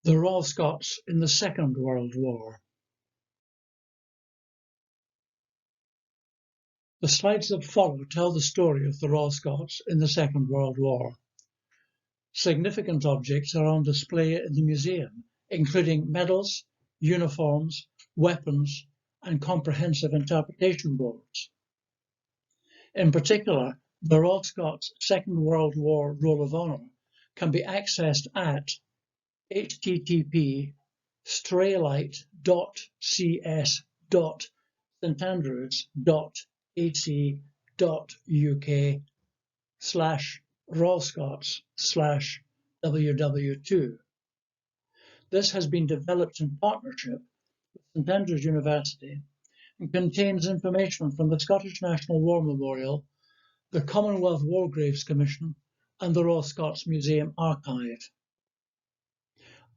The Royal Scots in the Second World War. The slides that follow tell the story of the Royal Scots in the Second World War. Significant objects are on display in the museum, including medals, uniforms, weapons, and comprehensive interpretation boards. In particular, the Royal Scots Second World War Roll of Honour can be accessed at http://standards.ac.uk/RoyalScots/WW2. This has been developed in partnership with St Andrews University and contains information from the Scottish National War Memorial, the Commonwealth War Graves Commission, and the Royal Scots Museum Archive.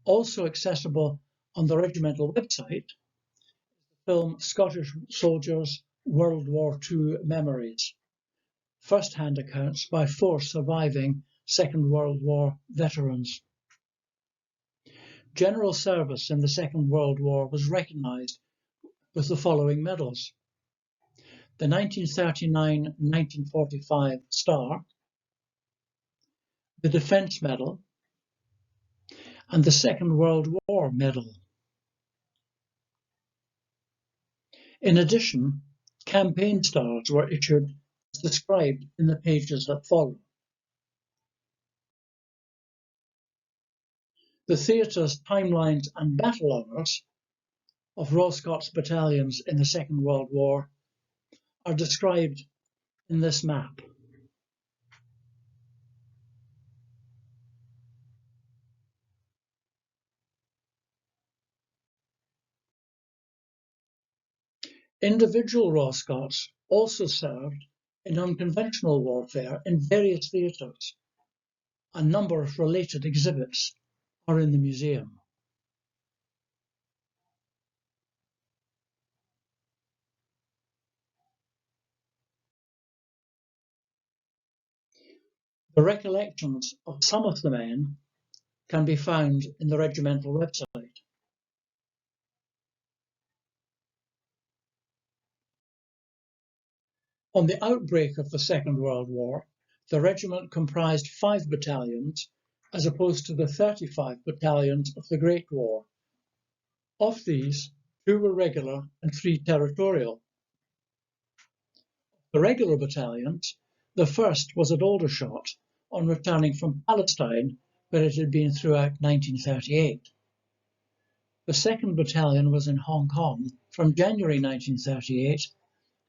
Also accessible on the regimental website, the film Scottish Soldiers World War II Memories, first-hand accounts by 4 surviving Second World War veterans. General service in the Second World War was recognised with the following medals: the 1939-1945 Star, the Defence Medal, and the Second World War Medal. In addition, campaign stars were issued as described in the pages that follow. The theatres, timelines and battle honours of Royal Scots battalions in the Second World War are described in this map. Individual Royal Scots also served in unconventional warfare in various theatres. A number of related exhibits are in the museum. The recollections of some of the men can be found in the regimental website. On the outbreak of the Second World War, the regiment comprised 5 battalions as opposed to the 35 battalions of the Great War. Of these, 2 were regular and 3 territorial. The regular battalions, the first was at Aldershot on returning from Palestine, where it had been throughout 1938. The 2nd Battalion was in Hong Kong from January 1938,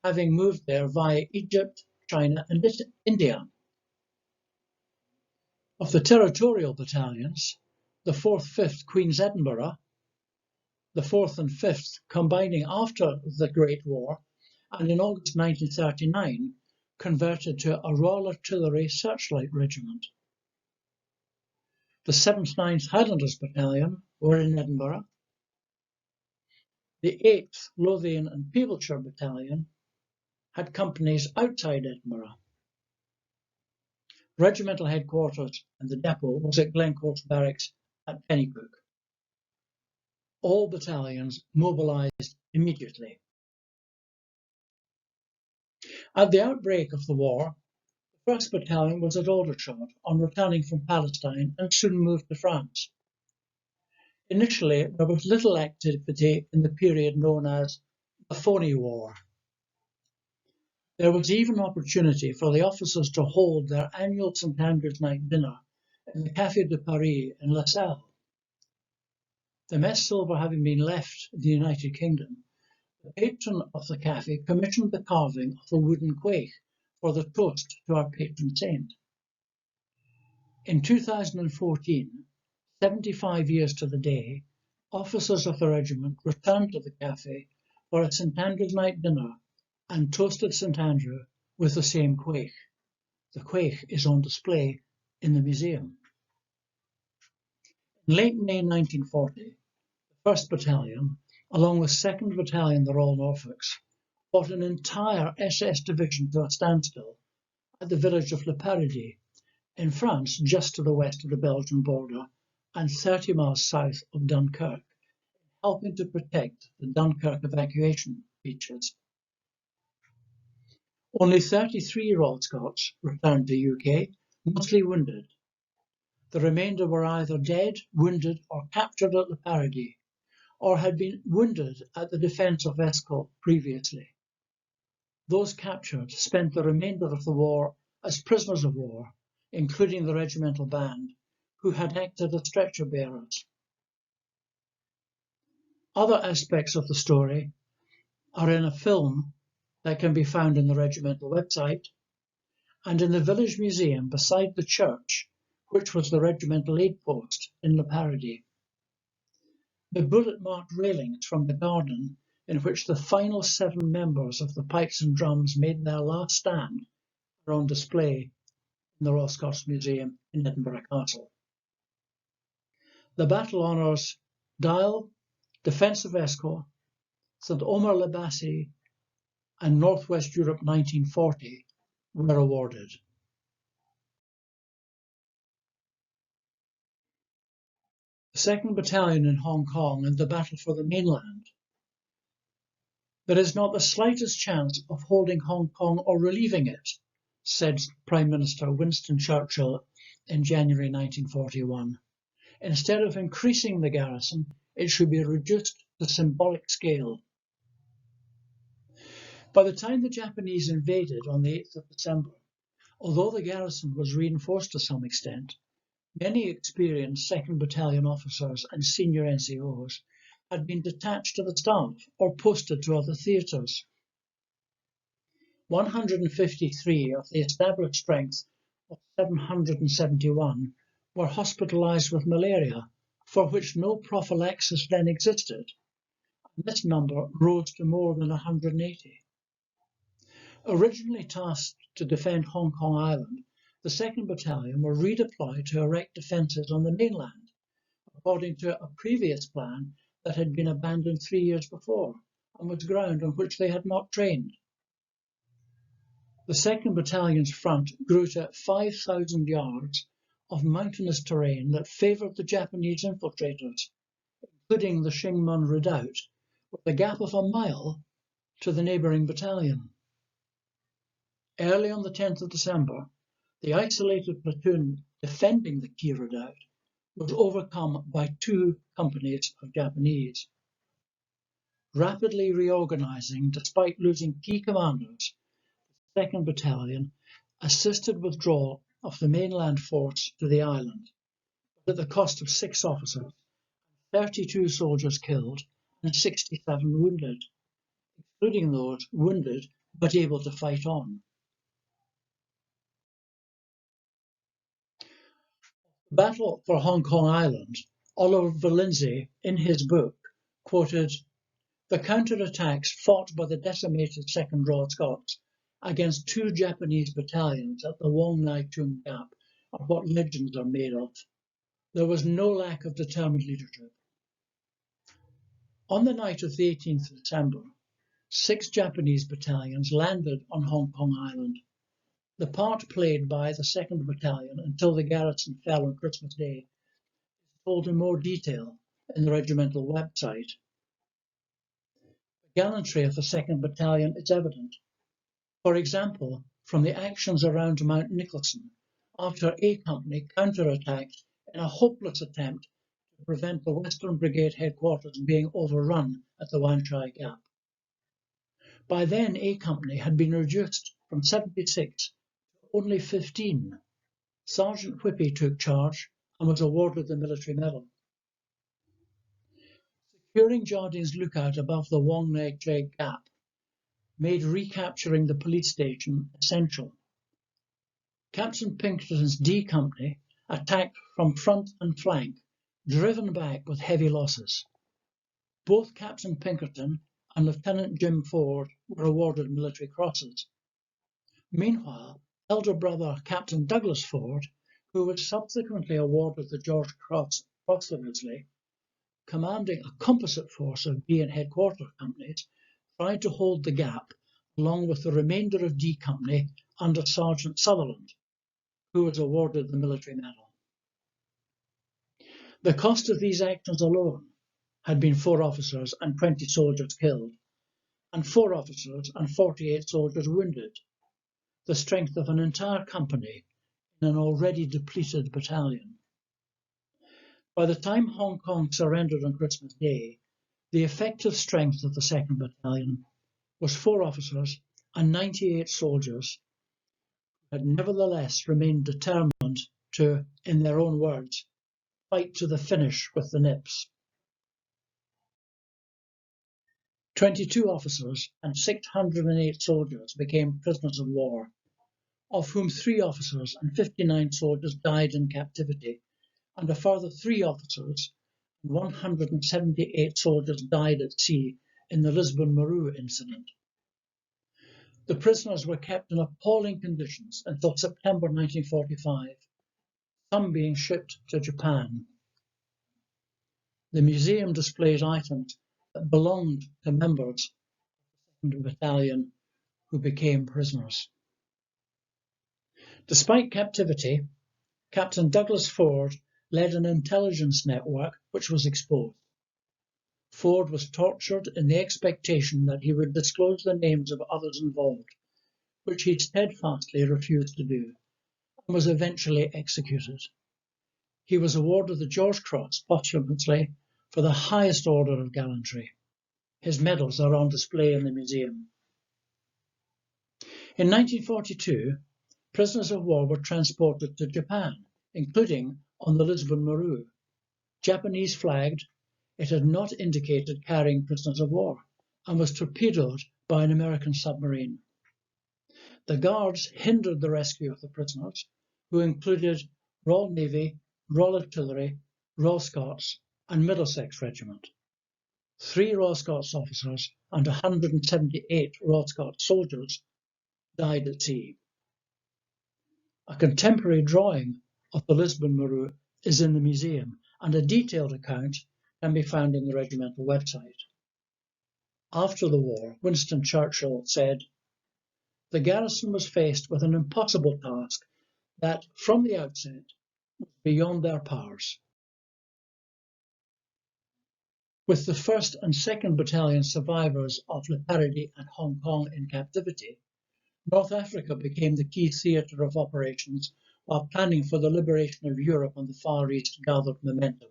having moved there via Egypt, China and India. Of the territorial battalions, the 4th, 5th Queen's Edinburgh, the 4th and 5th combining after the Great War, and in August 1939 converted to a Royal Artillery Searchlight Regiment. The 7th 9th Highlanders Battalion were in Edinburgh. The 8th Lothian and Peebleshire Battalion had companies outside Edinburgh. Regimental headquarters and the depot was at Glencourse Barracks at Pennycook. All battalions mobilised immediately. At the outbreak of the war, the 1st Battalion was at Aldershot on returning from Palestine and soon moved to France. Initially, there was little activity in the period known as the Phony War. There was even opportunity for the officers to hold their annual St Andrews night dinner in the Café de Paris in La Salle. The mess silver having been left in the United Kingdom, the patron of the café commissioned the carving of a wooden quaich for the toast to our patron saint. In 2014, 75 years to the day, officers of the regiment returned to the café for a St Andrews night dinner and toasted St Andrew with the same quaich. The quaich is on display in the museum. In late May 1940, the 1st Battalion, along with 2nd Battalion, the Royal Norfolks, fought an entire SS division to a standstill at the village of Le Paradis in France, just to the west of the Belgian border, and 30 miles south of Dunkirk, helping to protect the Dunkirk evacuation beaches. Only 33 Royal Scots returned to the UK, mostly wounded. The remainder were either dead, wounded, or captured at Le Paradis, or had been wounded at the defence of Escaut previously. Those captured spent the remainder of the war as prisoners of war, including the regimental band, who had acted as stretcher bearers. Other aspects of the story are in a film that can be found in the regimental website and in the village museum beside the church, which was the regimental aid post in Le Paradis. The bullet-marked railings from the garden in which the final 7 members of the Pipes and Drums made their last stand are on display in the Royal Scots Museum in Edinburgh Castle. The battle honours Dial, Defence of Escaut, St Omer-le-Bassi, and North West Europe 1940 were awarded. The 2nd Battalion in Hong Kong and the battle for the mainland. There is not the slightest chance of holding Hong Kong or relieving it, said Prime Minister Winston Churchill in January 1941. Instead of increasing the garrison, it should be reduced to symbolic scale. By the time the Japanese invaded on the 8th of December, although the garrison was reinforced to some extent, many experienced 2nd Battalion officers and senior NCOs had been detached to the staff or posted to other theatres. 153 of the established strength of 771 were hospitalised with malaria, for which no prophylaxis then existed, and this number rose to more than 180. Originally tasked to defend Hong Kong Island, the 2nd Battalion were redeployed to erect defences on the mainland, according to a previous plan that had been abandoned 3 years before and was ground on which they had not trained. The 2nd Battalion's front grew to 5,000 yards of mountainous terrain that favoured the Japanese infiltrators, including the Shingmun Redoubt, with a gap of a mile to the neighbouring battalion. Early on the 10th of December, the isolated platoon defending the key redoubt was overcome by 2 companies of Japanese. Rapidly reorganising despite losing key commanders, the 2nd Battalion assisted withdrawal of the mainland force to the island, but at the cost of 6 officers, 32 soldiers killed and 67 wounded, including those wounded but able to fight on. The battle for Hong Kong Island, Oliver Lindsay, in his book, quoted, "The counterattacks fought by the decimated 2nd Royal Scots against 2 Japanese battalions at the Wong Nai Tung Gap are what legends are made of. There was no lack of determined leadership." On the night of the 18th of December, 6 Japanese battalions landed on Hong Kong Island. The part played by the 2nd Battalion until the garrison fell on Christmas Day is told in more detail in the regimental website. The gallantry of the 2nd Battalion is evident. For example, from the actions around Mount Nicholson, after A Company counterattacked in a hopeless attempt to prevent the Western Brigade headquarters being overrun at the Wan Chai Gap. By then, A Company had been reduced from 76 to only 15. Sergeant Whippy took charge and was awarded the military medal. Securing Jardine's lookout above the Wong Nai Chai Gap made recapturing the police station essential. Captain Pinkerton's D Company attacked from front and flank, driven back with heavy losses. Both Captain Pinkerton and Lieutenant Jim Ford were awarded military crosses. Meanwhile, elder brother Captain Douglas Ford, who was subsequently awarded the George Cross posthumously, commanding a composite force of B and headquarter companies, tried to hold the gap along with the remainder of D Company under Sergeant Sutherland, who was awarded the military medal. The cost of these actions alone had been 4 officers and 20 soldiers killed, and 4 officers and 48 soldiers wounded, the strength of an entire company in an already depleted battalion. By the time Hong Kong surrendered on Christmas Day, the effective strength of the 2nd Battalion was 4 officers and 98 soldiers who had nevertheless remained determined to, in their own words, fight to the finish with the nips. 22 officers and 608 soldiers became prisoners of war, of whom 3 officers and 59 soldiers died in captivity, and a further 3 officers and 178 soldiers died at sea in the Lisbon-Maru incident. The prisoners were kept in appalling conditions until September 1945, some being shipped to Japan. The museum displays items that belonged to members of the 2nd Battalion who became prisoners. Despite captivity, Captain Douglas Ford led an intelligence network which was exposed. Ford was tortured in the expectation that he would disclose the names of others involved, which he steadfastly refused to do, and was eventually executed. He was awarded the George Cross posthumously for the highest order of gallantry. His medals are on display in the museum. In 1942, prisoners of war were transported to Japan, including on the Lisbon-Maru. Japanese flagged, it had not indicated carrying prisoners of war and was torpedoed by an American submarine. The guards hindered the rescue of the prisoners, who included Royal Navy, Royal Artillery, Royal Scots and Middlesex Regiment. 3 Royal Scots officers and 178 Royal Scots soldiers died at sea. A contemporary drawing of the Lisbon-Maru is in the museum, and a detailed account can be found in the regimental website. After the war, Winston Churchill said, "The garrison was faced with an impossible task that, from the outset, was beyond their powers." With the 1st and 2nd Battalion survivors of Le Paradis and Hong Kong in captivity, North Africa became the key theatre of operations while planning for the liberation of Europe and the Far East gathered momentum.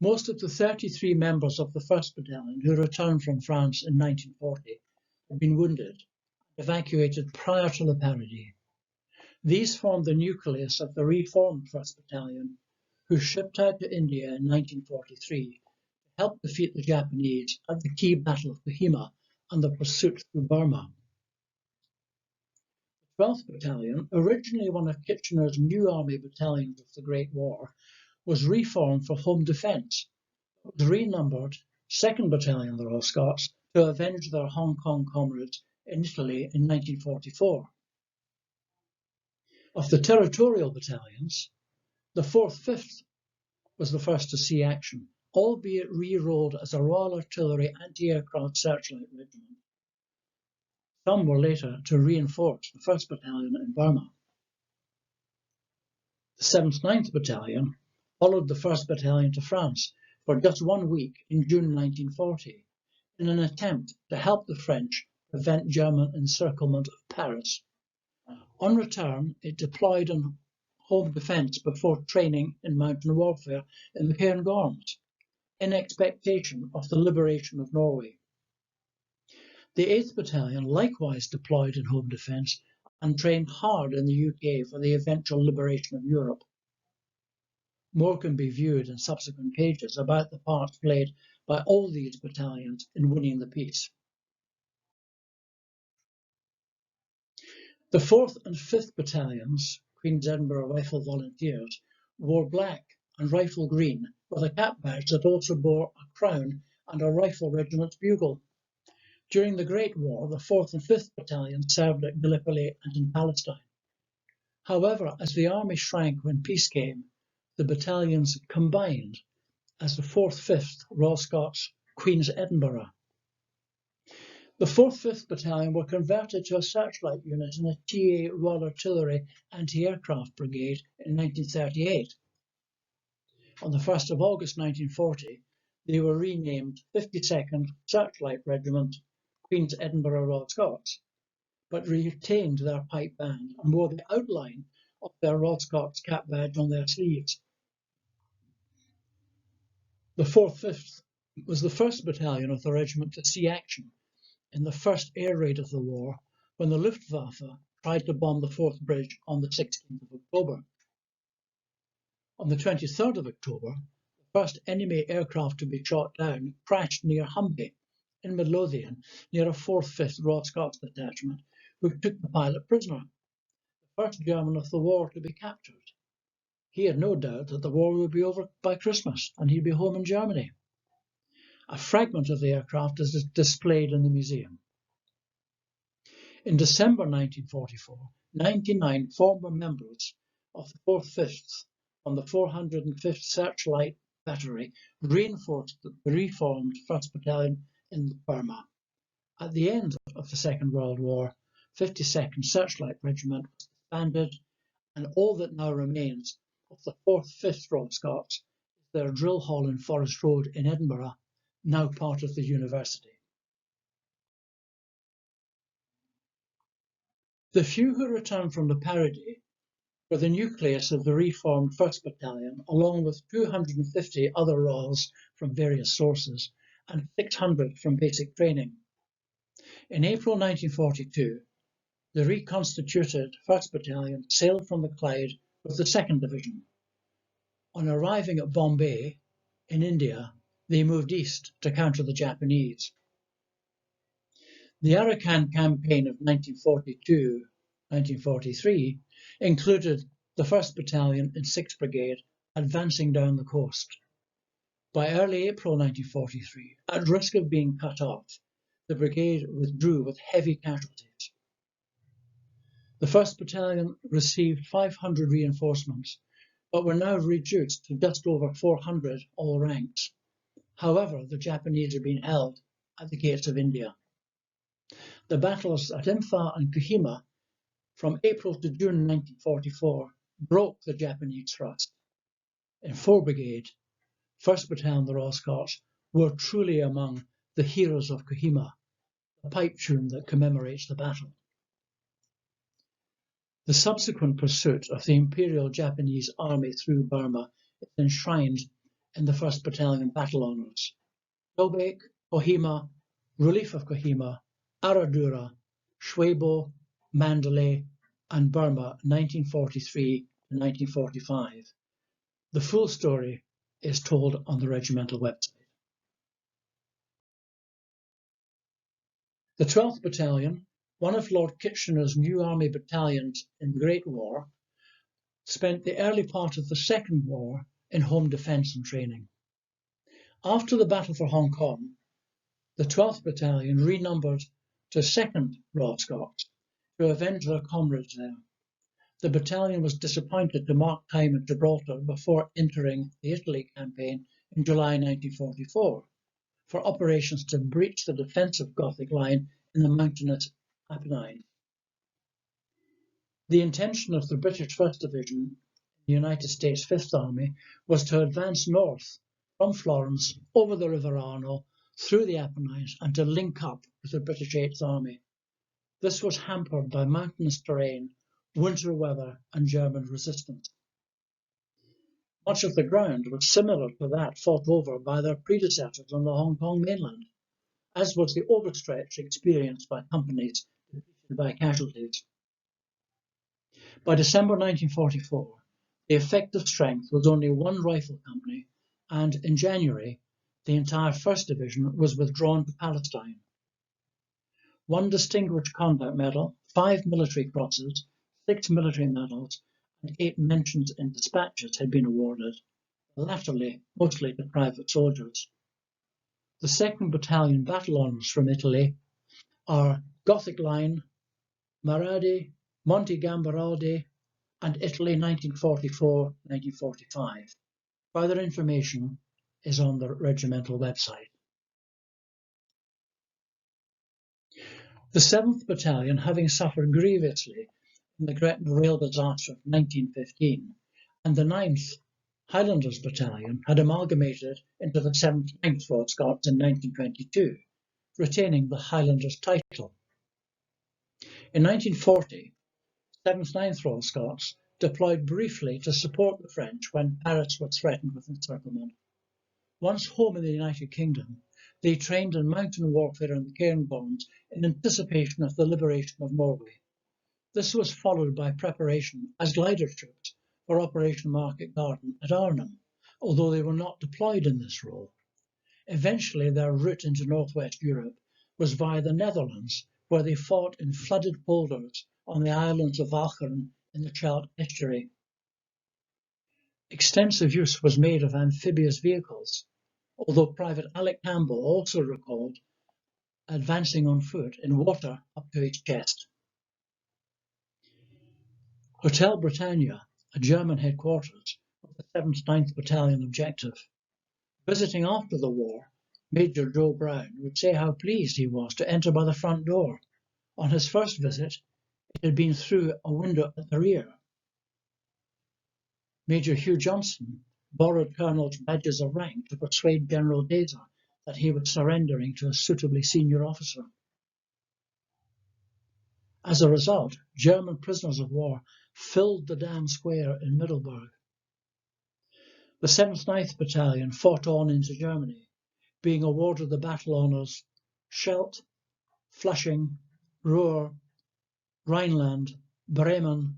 Most of the 33 members of the 1st Battalion who returned from France in 1940 had been wounded, evacuated prior to Le Paradis. These formed the nucleus of the reformed 1st Battalion, who shipped out to India in 1943 to help defeat the Japanese at the key Battle of Kohima and the pursuit through Burma. The 12th Battalion, originally one of Kitchener's new army battalions of the Great War, was reformed for home defence, but was renumbered 2nd Battalion, the Royal Scots, to avenge their Hong Kong comrades in Italy in 1944. Of the territorial battalions, the 4th, 5th was the first to see action, albeit re-rolled as a Royal Artillery anti-aircraft searchlight regiment. Some were later to reinforce the 1st Battalion in Burma. The 7th 9th Battalion followed the 1st Battalion to France for just 1 week in June 1940 in an attempt to help the French prevent German encirclement of Paris. On return, it deployed in home defence before training in mountain warfare in the Cairngorms, in expectation of the liberation of Norway. The 8th Battalion likewise deployed in home defence and trained hard in the UK for the eventual liberation of Europe. More can be viewed in subsequent pages about the parts played by all these battalions in winning the peace. The 4th and 5th Battalions, Queen's Edinburgh Rifle Volunteers, wore black and rifle green with a cap badge that also bore a crown and a rifle regiment's bugle. During the Great War, the 4th and 5th Battalions served at Gallipoli and in Palestine. However, as the army shrank when peace came, the battalions combined as the 4th, 5th Royal Scots Queen's Edinburgh. The 4th, 5th Battalion were converted to a searchlight unit in a TA Royal Artillery anti-aircraft brigade in 1938. On the 1st of August 1940, they were renamed 52nd Searchlight Regiment, Queen's Edinburgh Royal Scots, but retained their pipe band and wore the outline of their Royal Scots cap badge on their sleeves. The 4th Fifth was the first battalion of the regiment to see action in the first air raid of the war, when the Luftwaffe tried to bomb the Forth Bridge on the 16th of October. On the 23rd of October, the first enemy aircraft to be shot down crashed near Humby in Midlothian, near a 4th Fifth Royal Scots detachment, who took the pilot prisoner, the first German of the war to be captured. He had no doubt that the war would be over by Christmas and he'd be home in Germany. A fragment of the aircraft is displayed in the museum. In December 1944, 99 former members of the 4th Fifth on the 405th Searchlight Battery reinforced the reformed 1st Battalion in Burma. At the end of the Second World War, 52nd Searchlight Regiment was disbanded, and all that now remains of the 4th Fifth Royal Scots is their drill hall in Forest Road in Edinburgh, now part of the university. The few who returned from the parody were the nucleus of the reformed 1st Battalion, along with 250 other Royals from various sources and 600 from basic training. In April 1942, the reconstituted 1st Battalion sailed from the Clyde with the 2nd Division. On arriving at Bombay, in India, they moved east to counter the Japanese. The Arakan campaign of 1942-1943 included the 1st Battalion and 6th Brigade advancing down the coast. By early April 1943, at risk of being cut off, the brigade withdrew with heavy casualties. The 1st Battalion received 500 reinforcements, but were now reduced to just over 400 all ranks. However, the Japanese had been held at the gates of India. The battles at Impha and Kohima from April to June 1944 broke the Japanese thrust. In 4th Brigade, 1st Battalion, the Royal Scots, were truly among the heroes of Kohima, the pipe tune that commemorates the battle. The subsequent pursuit of the Imperial Japanese Army through Burma is enshrined in the 1st Battalion battle honours. Dobek, Kohima, Relief of Kohima, Aradura, Shwebo, Mandalay, and Burma 1943 to 1945. The full story is told on the regimental website. The 12th Battalion, one of Lord Kitchener's new army battalions in the Great War, spent the early part of the Second War in home defence and training. After the battle for Hong Kong, the 12th Battalion renumbered to 2nd Royal Scots to avenge their comrades there. The battalion was disappointed to mark time at Gibraltar before entering the Italy campaign in July 1944 for operations to breach the defensive Gothic line in the mountainous Apennines. The intention of the British 1st Division, the United States 5th Army, was to advance north from Florence over the River Arno through the Apennines and to link up with the British 8th Army. This was hampered by mountainous terrain, winter weather, and German resistance. Much of the ground was similar to that fought over by their predecessors on the Hong Kong mainland, as was the overstretch experienced by companies defeated by casualties. By December 1944, the effective strength was only one rifle company, and in January, the entire 1st Division was withdrawn to Palestine. 1 Distinguished Conduct Medal, 5 military crosses, 6 military medals, and 8 mentions in dispatches had been awarded, latterly mostly to private soldiers. The 2nd Battalion battle honours from Italy are Gothic Line, Maradi, Monte Gambaraldi, and Italy 1944-1945. Further information is on the regimental website. The 7th Battalion, having suffered grievously in the Gretna rail disaster of 1915, and the 9th, Highlanders Battalion had amalgamated into the 7th 9th Royal Scots in 1922, retaining the Highlanders title. In 1940, 7th 9th Royal Scots deployed briefly to support the French when Paris was threatened with encirclement. Once home in the United Kingdom, they trained in mountain warfare in the Cairngorms in anticipation of the liberation of Norway. This was followed by preparation as glider troops for Operation Market Garden at Arnhem, although they were not deployed in this role. Eventually, their route into northwest Europe was via the Netherlands, where they fought in flooded polders on the islands of Walcheren in the Scheldt estuary. Extensive use was made of amphibious vehicles, although Private Alec Campbell also recalled advancing on foot in water up to his chest. Hotel Britannia, a German headquarters, was the 7th 9th Battalion objective. Visiting after the war, Major Joe Brown would say how pleased he was to enter by the front door. On his first visit, it had been through a window at the rear. Major Hugh Johnson borrowed Colonel's badges of rank to persuade General Dazer that he was surrendering to a suitably senior officer. As a result, German prisoners of war filled the Dam Square in Middelburg. The 7th 9th Battalion fought on into Germany, being awarded the battle honours Scheldt, Flushing, Ruhr, Rhineland, Bremen,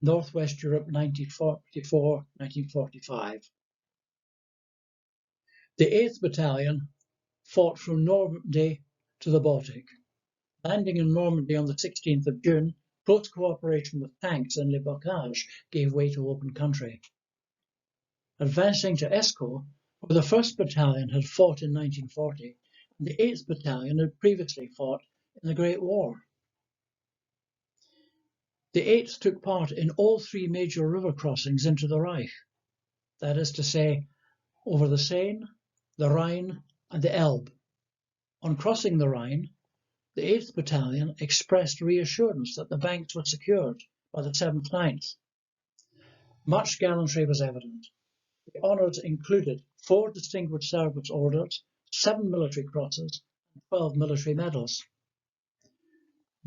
Northwest Europe 1944-1945. The 8th Battalion fought from Normandy to the Baltic. Landing in Normandy on the 16th of June, close cooperation with tanks and Le Bocage gave way to open country. Advancing to Escaut, where the 1st Battalion had fought in 1940, and the 8th Battalion had previously fought in the Great War. The 8th took part in all three major river crossings into the Reich, that is to say, over the Seine, the Rhine, and the Elbe. On crossing the Rhine, the 8th Battalion expressed reassurance that the banks were secured by the 7th 9th. Much gallantry was evident. The honours included 4 Distinguished Service Orders, 7 military crosses, and 12 military medals.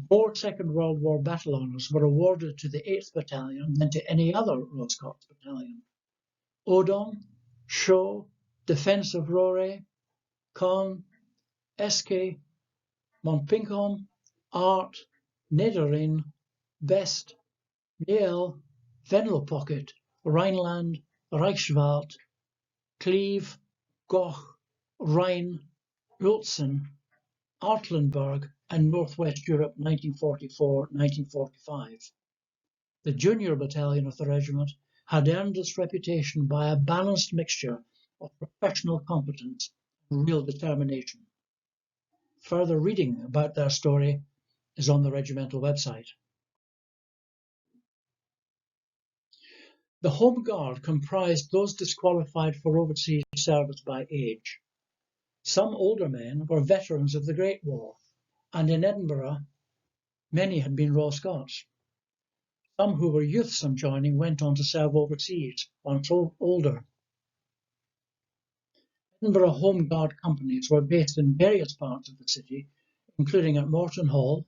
More Second World War battle honours were awarded to the 8th Battalion than to any other Royal Scots battalion. Odon, Sceaux, Defence of Rore, Caen, Escaut, Montpinchon, Art, Nederrijn, Best, Niel, Venlo Pocket, Rhineland, Reichswald, Cleve, Goch, Rhine, Ulzen, Artlenburg, and Northwest Europe 1944-1945. The junior battalion of the regiment had earned its reputation by a balanced mixture of professional competence and real determination. Further reading about their story is on the regimental website. The Home Guard comprised those disqualified for overseas service by age. Some older men were veterans of the Great War, and in Edinburgh many had been Royal Scots. Some who were youths on joining went on to serve overseas, once older. Edinburgh Home Guard companies were based in various parts of the city, including at Morton Hall,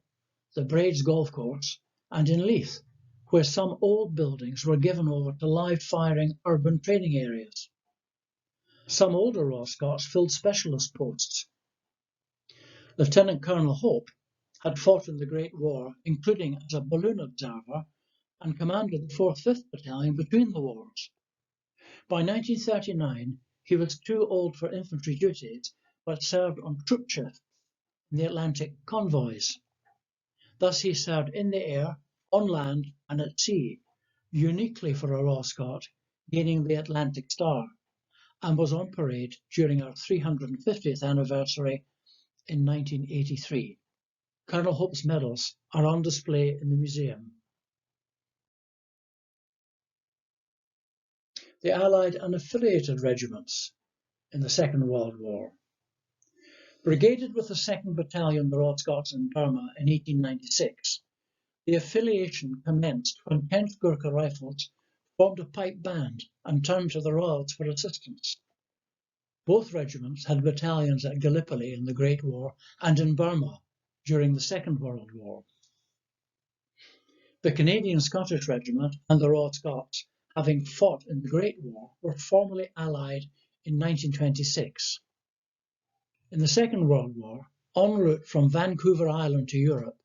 the Braids Golf Course, and in Leith, where some old buildings were given over to live-firing urban training areas. Some older Royal Scots filled specialist posts. Lieutenant Colonel Hope had fought in the Great War, including as a balloon observer, and commanded the 4th 5th Battalion between the wars. By 1939, he was too old for infantry duties, but served on troop shifts in the Atlantic convoys. Thus he served in the air, on land, and at sea, uniquely for a Royal Scot, gaining the Atlantic Star, and was on parade during our 350th anniversary in 1983. Colonel Hope's medals are on display in the museum. The Allied and affiliated regiments in the Second World War. Brigaded with the 2nd Battalion, the Royal Scots in Burma in 1896, the affiliation commenced when 10th Gurkha Rifles formed a pipe band and turned to the Royals for assistance. Both regiments had battalions at Gallipoli in the Great War and in Burma during the Second World War. The Canadian Scottish Regiment and the Royal Scots, having fought in the Great War, were formally allied in 1926. In the Second World War, en route from Vancouver Island to Europe,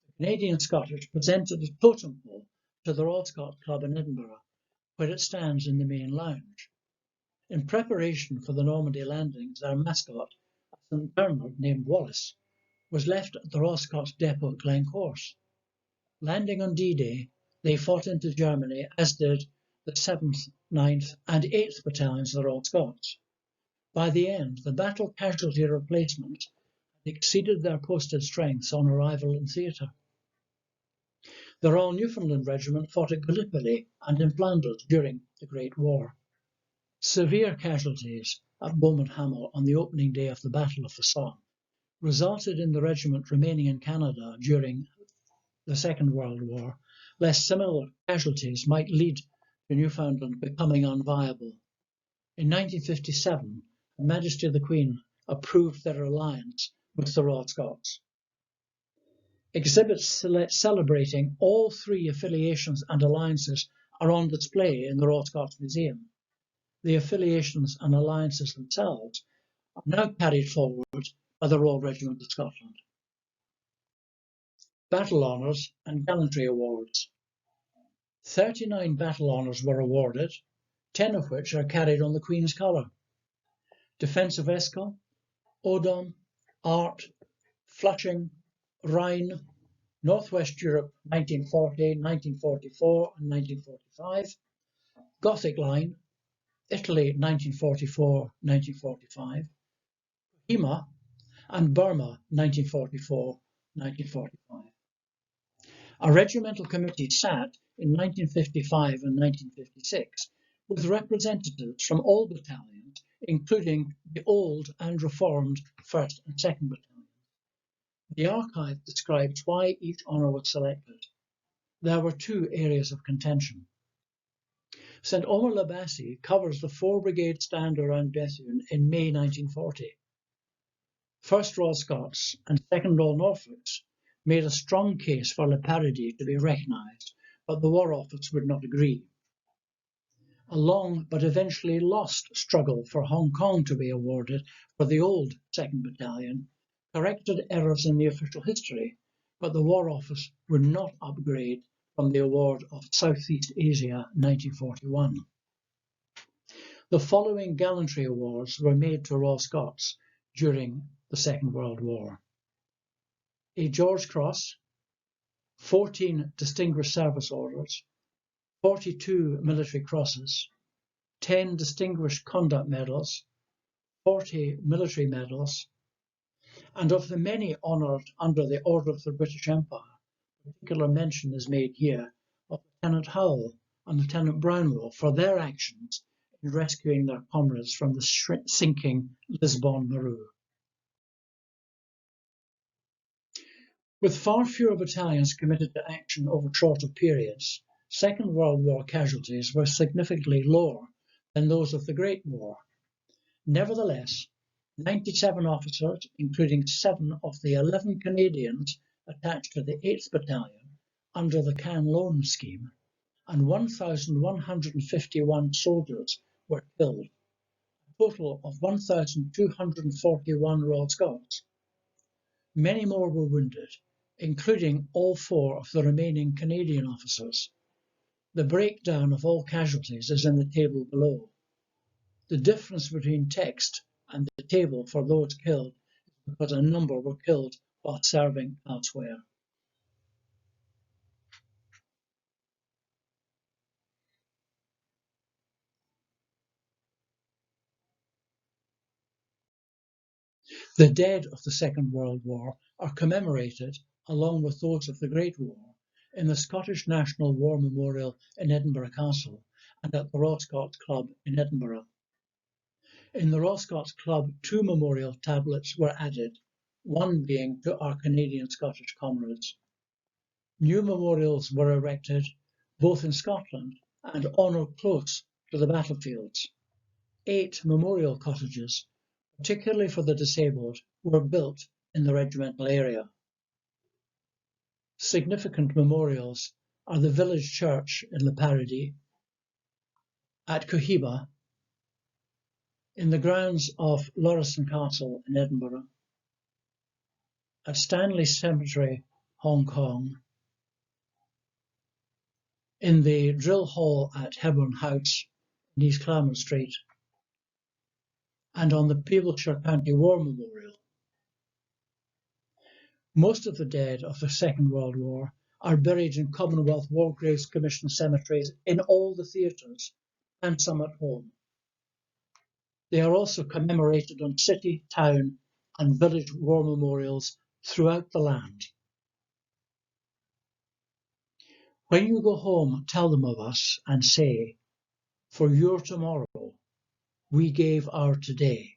the Canadian Scottish presented a totem pole to the Royal Scots Club in Edinburgh, where it stands in the main lounge. In preparation for the Normandy landings, their mascot, a St. Bernard named Wallace, was left at the Royal Scots depot at Glencorse. Landing on D-Day, they fought into Germany, as did the 7th, 9th and 8th Battalions of the Royal Scots. By the end, the battle casualty replacements had exceeded their posted strengths on arrival in theatre. The Royal Newfoundland Regiment fought at Gallipoli and in Flanders during the Great War. Severe casualties at Beaumont Hamel on the opening day of the Battle of the Somme resulted in the regiment remaining in Canada during the Second World War, lest similar casualties might lead to Newfoundland becoming unviable. In 1957, Her Majesty the Queen approved their alliance with the Royal Scots. Exhibits celebrating all three affiliations and alliances are on display in the Royal Scots Museum. The affiliations and alliances themselves are now carried forward by the Royal Regiment of Scotland. Battle Honours and Gallantry Awards. 39 battle honours were awarded, 10 of which are carried on the Queen's colour. Defence of Escall, Odom, Art, Flushing, Rhine, North West Europe 1940, 1944 and 1945, Gothic Line, Italy 1944-1945, Kohima and Burma 1944-1945. A regimental committee sat in 1955 and 1956 with representatives from all battalions, including the old and reformed 1st and 2nd Battalions. The archive describes why each honour was selected. There were two areas of contention. St. Omer Labassi covers the 4 Brigade stand around Bethune in May 1940. 1st Royal Scots and 2nd Royal Norfolks made a strong case for Le Paradis to be recognised, but the War Office would not agree. A long but eventually lost struggle for Hong Kong to be awarded for the old 2nd Battalion corrected errors in the official history, but the War Office would not upgrade from the award of Southeast Asia 1941. The following gallantry awards were made to Royal Scots during the Second World War. A George Cross, 14 Distinguished Service Orders, 42 Military Crosses, 10 Distinguished Conduct Medals, 40 Military Medals, and of the many honoured under the Order of the British Empire, particular mention is made here of Lieutenant Howell and Lieutenant Brownlow for their actions in rescuing their comrades from the sinking Lisbon Maru. With far fewer battalions committed to action over shorter periods, Second World War casualties were significantly lower than those of the Great War. Nevertheless, 97 officers, including 7 of the 11 Canadians attached to the 8th Battalion under the Can Loan Scheme, and 1,151 soldiers were killed, a total of 1,241 Royal Scots. Many more were wounded, including all 4 of the remaining Canadian officers. The breakdown of all casualties is in the table below. The difference between text and the table for those killed is because a number were killed while serving elsewhere. The dead of the Second World War are commemorated, along with those of the Great War, in the Scottish National War Memorial in Edinburgh Castle and at the Royal Scots Club in Edinburgh. In the Royal Scots Club, 2 memorial tablets were added, one being to our Canadian Scottish comrades. New memorials were erected both in Scotland and honour close to the battlefields. 8 memorial cottages, particularly for the disabled, were built in the regimental area. Significant memorials are the village church in Leparidi, at Cohiba, in the grounds of Lauriston Castle in Edinburgh, at Stanley Cemetery, Hong Kong, in the drill hall at Hebburn House in East Clamond Street, and on the Peeblesshire County War Memorial. Most of the dead of the Second World War are buried in Commonwealth War Graves Commission cemeteries in all the theatres, and some at home. They are also commemorated on city, town, and village war memorials throughout the land. When you go home, tell them of us and say, for your tomorrow, we gave our today.